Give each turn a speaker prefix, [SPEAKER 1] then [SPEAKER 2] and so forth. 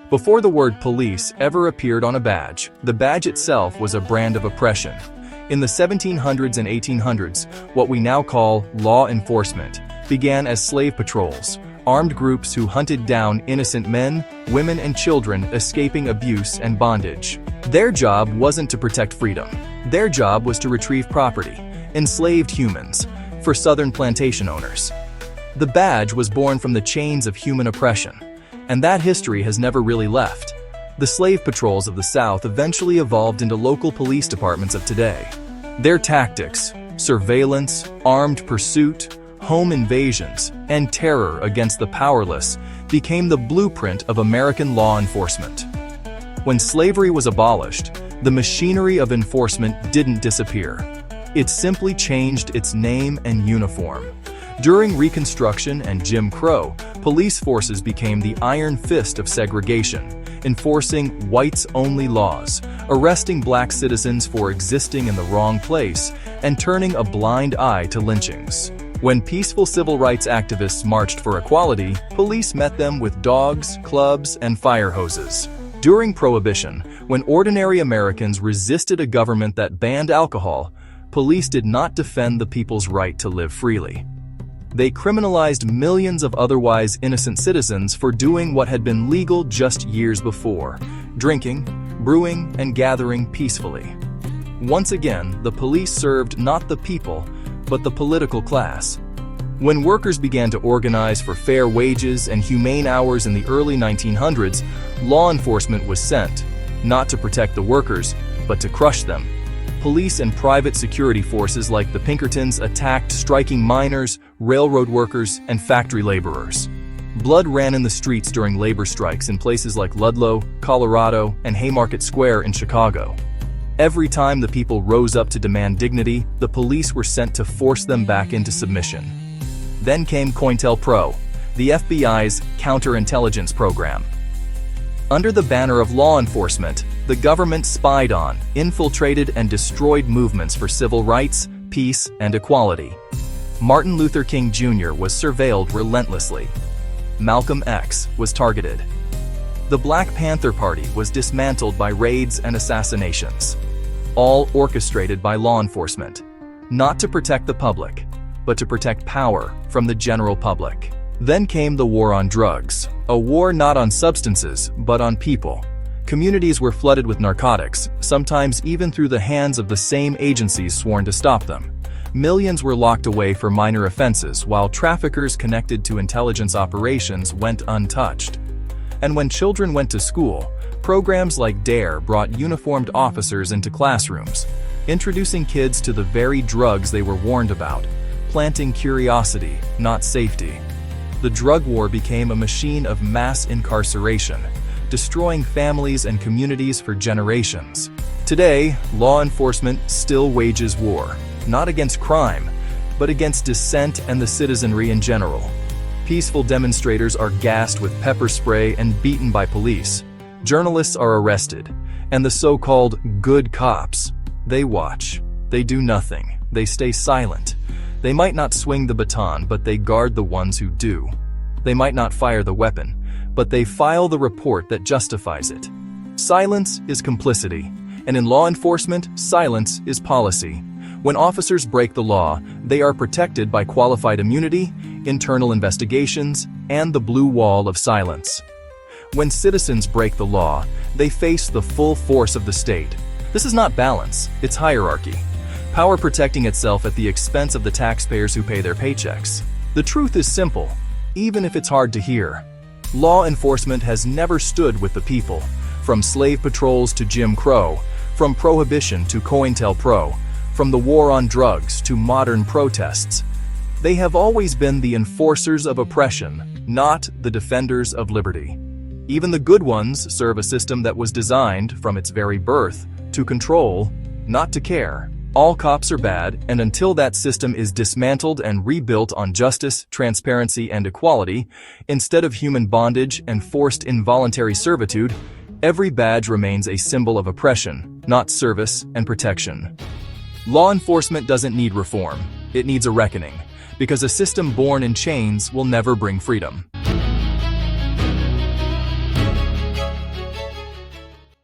[SPEAKER 1] Before the word police ever appeared on a badge, the badge itself was a brand of oppression. In the 1700s and 1800s, what we now call law enforcement began as slave patrols, armed groups who hunted down innocent men, women, and children escaping abuse and bondage. Their job wasn't to protect freedom. Their job was to retrieve property, enslaved humans, for Southern plantation owners. The badge was born from the chains of human oppression, and that history has never really left. The slave patrols of the South eventually evolved into local police departments of today. Their tactics, surveillance, armed pursuit, home invasions, and terror against the powerless became the blueprint of American law enforcement. When slavery was abolished, the machinery of enforcement didn't disappear. It simply changed its name and uniform. During Reconstruction and Jim Crow, police forces became the iron fist of segregation, enforcing whites-only laws, arresting black citizens for existing in the wrong place, and turning a blind eye to lynchings. When peaceful civil rights activists marched for equality, police met them with dogs, clubs, and fire hoses. During Prohibition, when ordinary Americans resisted a government that banned alcohol, police did not defend the people's right to live freely. They criminalized millions of otherwise innocent citizens for doing what had been legal just years before: drinking, brewing, and gathering peacefully. Once again, the police served not the people, but the political class. When workers began to organize for fair wages and humane hours in the early 1900s, law enforcement was sent, not to protect the workers, but to crush them. Police and private security forces like the Pinkertons attacked striking miners, railroad workers, and factory laborers. Blood ran in the streets during labor strikes in places like Ludlow, Colorado, and Haymarket Square in Chicago. Every time the people rose up to demand dignity, the police were sent to force them back into submission. Then came COINTELPRO, the FBI's counterintelligence program. Under the banner of law enforcement, the government spied on, infiltrated, and destroyed movements for civil rights, peace, and equality. Martin Luther King Jr. was surveilled relentlessly. Malcolm X was targeted. The Black Panther Party was dismantled by raids and assassinations, all orchestrated by law enforcement, not to protect the public, but to protect power from the general public. Then came the war on drugs, a war not on substances, but on people. Communities were flooded with narcotics, sometimes even through the hands of the same agencies sworn to stop them. Millions were locked away for minor offenses, while traffickers connected to intelligence operations went untouched. And when children went to school, programs like DARE brought uniformed officers into classrooms, introducing kids to the very drugs they were warned about, planting curiosity, not safety. The drug war became a machine of mass incarceration, destroying families and communities for generations. Today, law enforcement still wages war, not against crime, but against dissent and the citizenry in general. Peaceful demonstrators are gassed with pepper spray and beaten by police. Journalists are arrested, and the so-called good cops, they watch. They do nothing. They stay silent. They might not swing the baton, but they guard the ones who do. They might not fire the weapon, but they file the report that justifies it. Silence is complicity, and in law enforcement, silence is policy. When officers break the law, they are protected by qualified immunity, internal investigations, and the blue wall of silence. When citizens break the law, they face the full force of the state. This is not balance, it's hierarchy. Power protecting itself at the expense of the taxpayers who pay their paychecks. The truth is simple, even if it's hard to hear. Law enforcement has never stood with the people. From slave patrols to Jim Crow, from Prohibition to COINTELPRO, from the war on drugs to modern protests. They have always been the enforcers of oppression, not the defenders of liberty. Even the good ones serve a system that was designed, from its very birth, to control, not to care. All cops are bad, and until that system is dismantled and rebuilt on justice, transparency, and equality, instead of human bondage and forced involuntary servitude, every badge remains a symbol of oppression, not service and protection. Law enforcement doesn't need reform, it needs a reckoning, because a system born in chains will never bring freedom.